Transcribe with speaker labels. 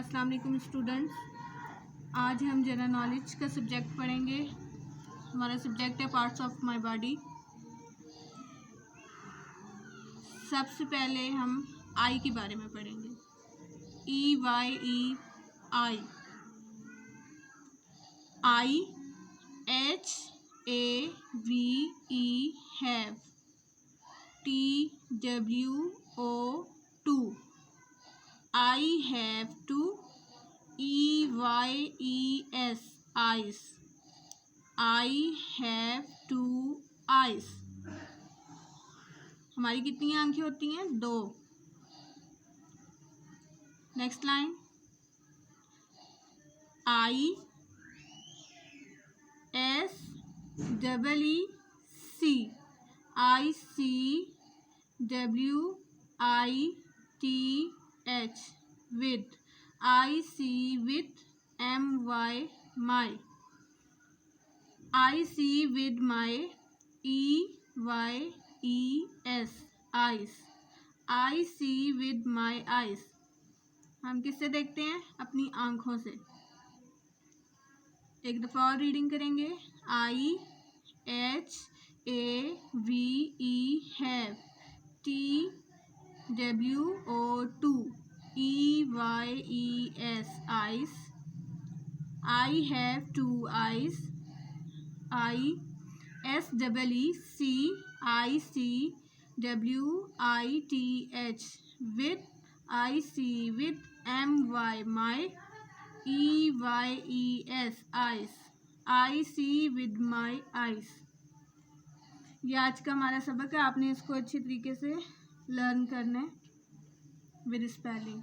Speaker 1: अस्सलाम वालेकुम स्टूडेंट्स। आज हम जनरल नॉलेज का सब्जेक्ट पढ़ेंगे। हमारा सब्जेक्ट है पार्ट्स ऑफ माय बॉडी। सबसे पहले हम आई के बारे में पढ़ेंगे। EYE I HAVE have TWO2 I have to EYES eyes I have two eyes। हमारी कितनी आंखें होती हैं? 2। Next line ISEECH with I see with my I see with my EYES eyes I see with my eyes। हम किससे देखते हैं? अपनी आँखों से। एक दफ़ा और रीडिंग करेंगे। IHAVE have TWO2 EYES eyes I have two eyes ISEECH with I see with my EYES eyes I see with my eyes। ये आज का हमारा सबक है। आपने इसको अच्छी तरीके से लर्न करना है विद स्पेलिंग।